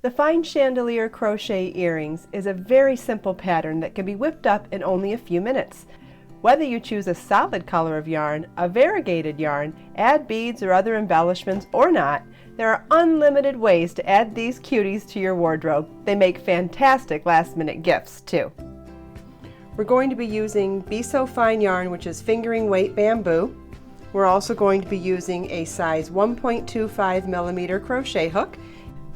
The Fine Chandelier Crochet Earrings is a very simple pattern that can be whipped up in only a few minutes. Whether you choose a solid color of yarn, a variegated yarn, add beads or other embellishments or not, there are unlimited ways to add these cuties to your wardrobe. They make fantastic last-minute gifts too. We're going to be using Be So Fine yarn, which is fingering weight bamboo. We're also going to be using a size 1.25 millimeter crochet hook.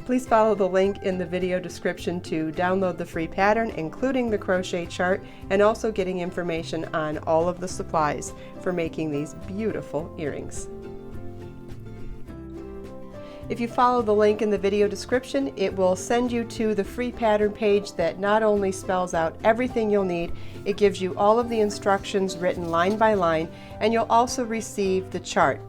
Please follow the link in the video description to download the free pattern, including the crochet chart, and also getting information on all of the supplies for making these beautiful earrings. If you follow the link in the video description, it will send you to the free pattern page that not only spells out everything you'll need, it gives you all of the instructions written line by line, and you'll also receive the chart.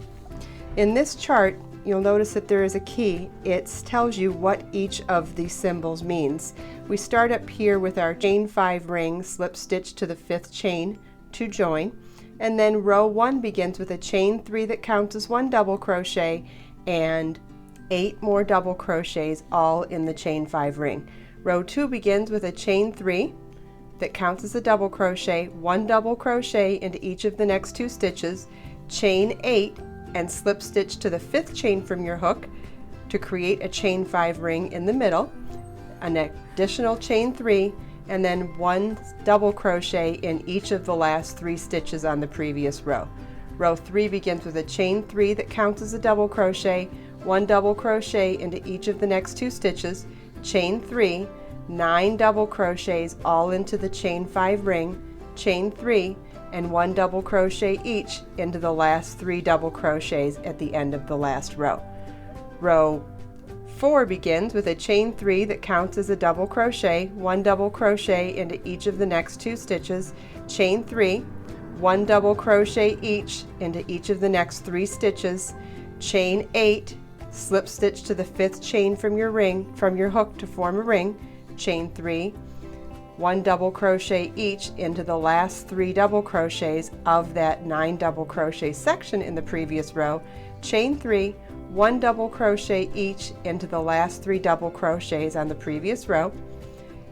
In this chart, you'll notice that there is a key. It tells you what each of these symbols means. We start up here with our chain 5 ring, slip stitch to the 5th chain to join, and then row 1 begins with a chain 3 that counts as 1 double crochet and 8 more double crochets all in the chain 5 ring. Row 2 begins with a chain 3 that counts as a double crochet, 1 double crochet into each of the next 2 stitches, chain 8 and slip stitch to the 5th chain from your hook to create a chain 5 ring in the middle, an additional chain 3, and then 1 double crochet in each of the last 3 stitches on the previous row. Row 3 begins with a chain 3 that counts as a double crochet, 1 double crochet into each of the next 2 stitches, chain 3, 9 double crochets all into the chain 5 ring, chain 3, and 1 double crochet each into the last 3 double crochets at the end of the last row. Row 4 begins with a chain 3 that counts as a double crochet, 1 double crochet into each of the next 2 stitches, chain 3, 1 double crochet each into each of the next 3 stitches, chain 8, slip stitch to the 5th chain from your hook to form a ring, chain 3, 1 double crochet each into the last 3 double crochets of that 9 double crochet section in the previous row, chain 3, 1 double crochet each into the last 3 double crochets on the previous row.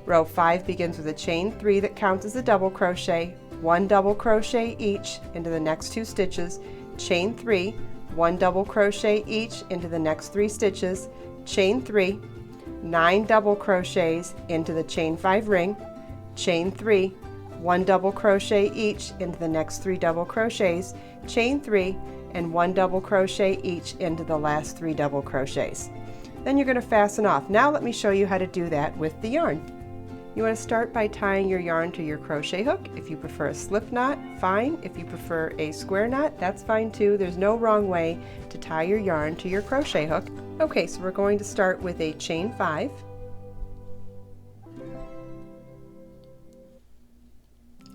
Row 5 begins with a chain 3 that counts as a double crochet, 1 double crochet each into the next 2 stitches, chain 3, 1 double crochet each into the next 3 stitches, chain 3, 9 double crochets into the chain 5 ring, chain 3, 1 double crochet each into the next 3 double crochets, chain 3, and 1 double crochet each into the last 3 double crochets. Then you're going to fasten off. Now let me show you how to do that with the yarn. You want to start by tying your yarn to your crochet hook. If you prefer a slip knot, fine. If you prefer a square knot, that's fine too. There's no wrong way to tie your yarn to your crochet hook. Okay, so we're going to start with a chain 5.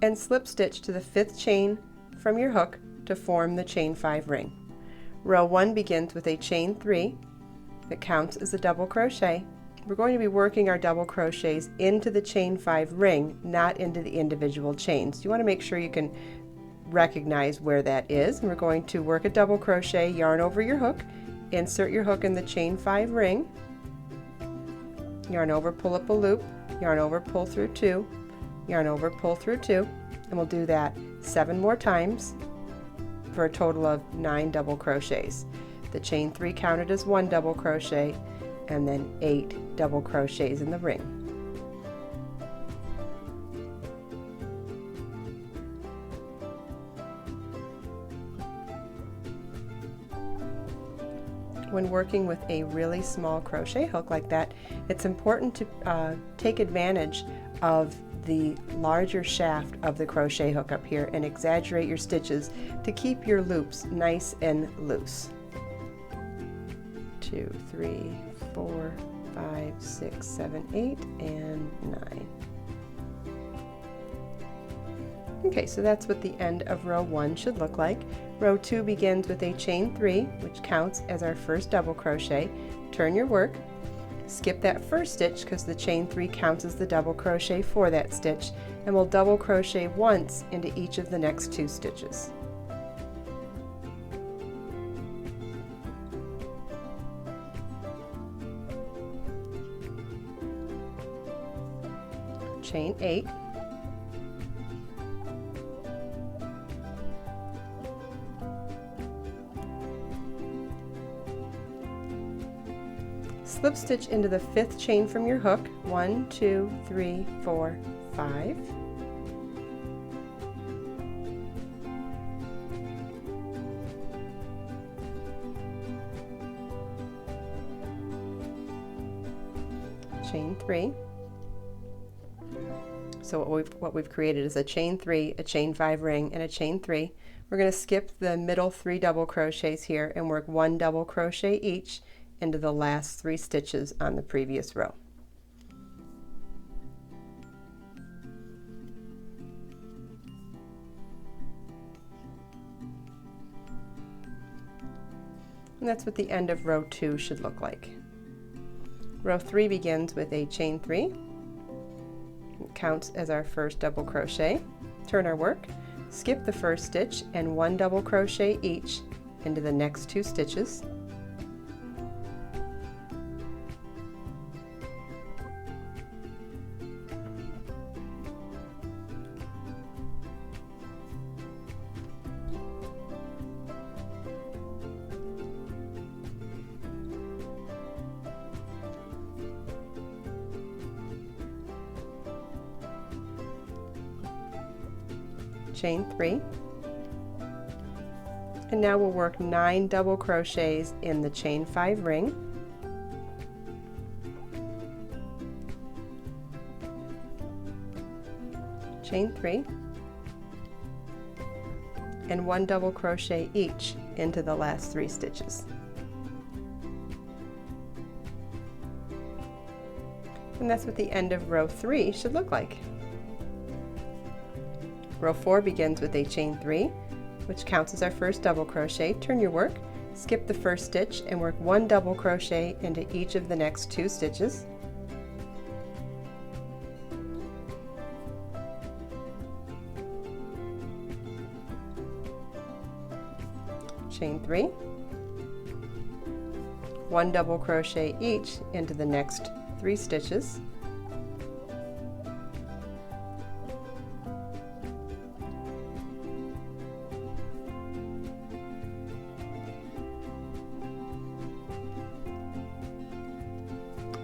And slip stitch to the 5th chain from your hook to form the chain 5 ring. Row 1 begins with a chain 3 that counts as a double crochet. We're going to be working our double crochets into the chain 5 ring, not into the individual chains. You want to make sure you can recognize where that is. And we're going to work a double crochet, yarn over your hook, insert your hook in the chain 5 ring, yarn over, pull up a loop, yarn over, pull through 2, yarn over, pull through 2, and we'll do that 7 more times for a total of 9 double crochets. The chain 3 counted as 1 double crochet, and then 8 double crochets in the ring. When working with a really small crochet hook like that, it's important to take advantage of the larger shaft of the crochet hook up here and exaggerate your stitches to keep your loops nice and loose. 2, 3, 4, 5, 6, 7, 8, and 9. Okay, so that's what the end of row 1 should look like. Row 2 begins with a chain 3, which counts as our first double crochet. Turn your work, skip that first stitch because the chain 3 counts as the double crochet for that stitch, and we'll double crochet once into each of the next 2 stitches. chain 8, slip stitch into the 5th chain from your hook, 1, 2, 3, 4, 5, chain 3. So what we've created is a chain 3, a chain 5 ring, and a chain 3. We're going to skip the middle 3 double crochets here and work 1 double crochet each into the last 3 stitches on the previous row. And that's what the end of row 2 should look like. Row 3 begins with a chain 3. It counts as our first double crochet. Turn our work, skip the first stitch and 1 double crochet each into the next 2 stitches. Chain 3, and now we'll work 9 double crochets in the chain 5 ring, chain 3, and 1 double crochet each into the last 3 stitches. And that's what the end of row 3 should look like. Row 4 begins with a chain 3, which counts as our first double crochet. Turn your work, skip the first stitch and work 1 double crochet into each of the next 2 stitches. Chain 3, 1 double crochet each into the next 3 stitches.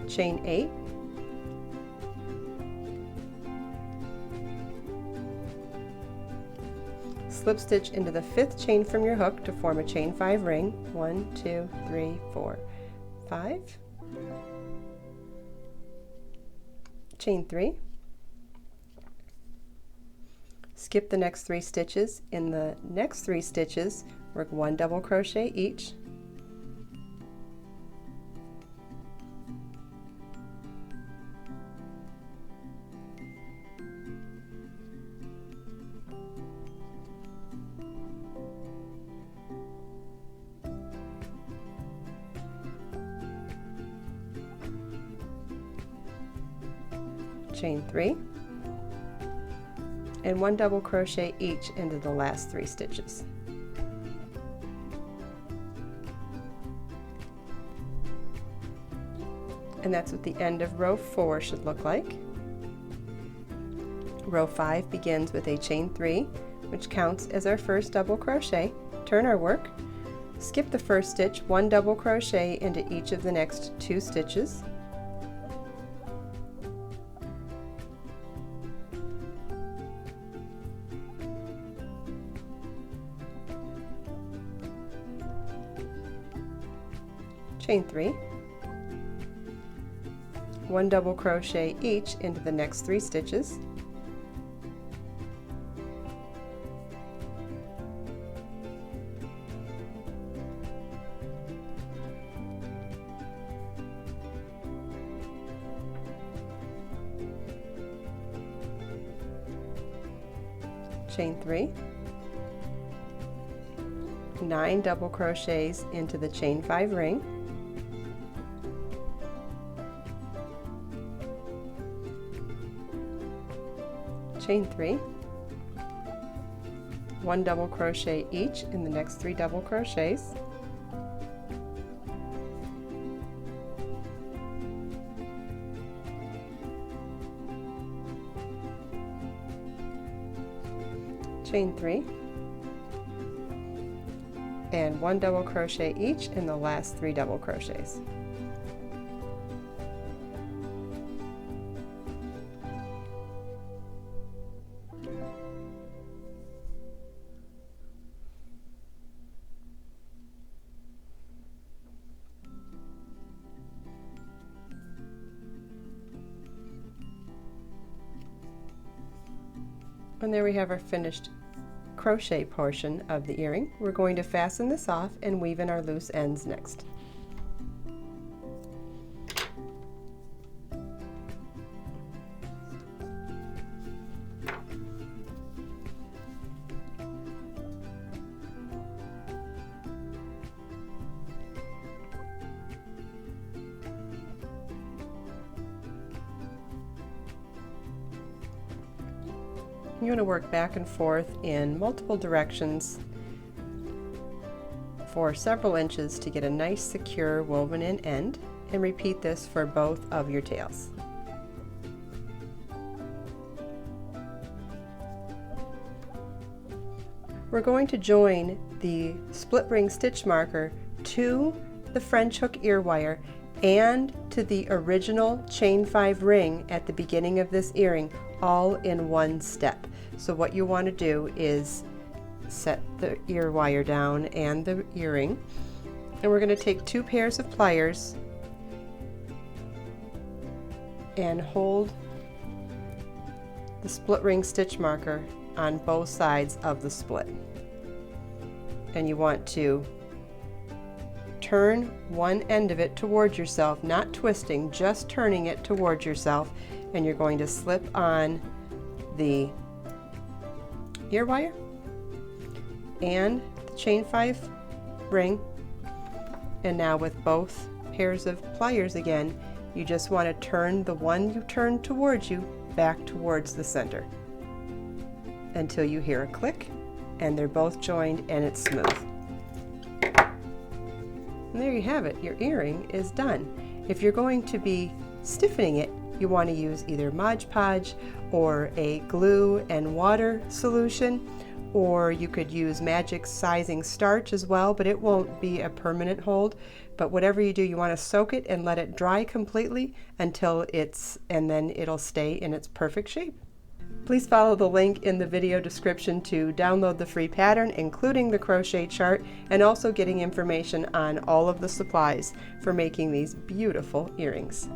Chain 8, slip stitch into the 5th chain from your hook to form a chain 5 ring, 1, 2, 3, 4, 5, chain 3, skip the next 3 stitches. In the next 3 stitches work 1 double crochet each, chain 3, and 1 double crochet each into the last 3 stitches. And that's what the end of row 4 should look like. Row 5 begins with a chain 3, which counts as our first double crochet. Turn our work, skip the first stitch, 1 double crochet into each of the next 2 stitches. Chain 3, 1 double crochet each into the next 3 stitches, chain 3, 9 double crochets into the chain 5 ring, chain 3, 1 double crochet each in the next 3 double crochets, chain 3, and 1 double crochet each in the last 3 double crochets. And there we have our finished crochet portion of the earring. We're going to fasten this off and weave in our loose ends next. You want to work back and forth in multiple directions for several inches to get a nice secure woven in end, and repeat this for both of your tails. We're going to join the split ring stitch marker to the French hook ear wire and to the original chain 5 ring at the beginning of this earring, all in one step. So what you want to do is set the ear wire down and the earring, and we're going to take 2 pairs of pliers and hold the split ring stitch marker on both sides of the split. And you want to turn one end of it towards yourself, not twisting, just turning it towards yourself, and you're going to slip on the ear wire and the chain 5 ring. And now with both pairs of pliers again, you just want to turn the one you turned towards you back towards the center until you hear a click and they're both joined and it's smooth. And there you have it, your earring is done. If you're going to be stiffening it, you want to use either Mod Podge or a glue and water solution, or you could use magic sizing starch as well, but it won't be a permanent hold. But whatever you do, you want to soak it and let it dry completely until and then it'll stay in its perfect shape. Please follow the link in the video description to download the free pattern, including the crochet chart, and also getting information on all of the supplies for making these beautiful earrings.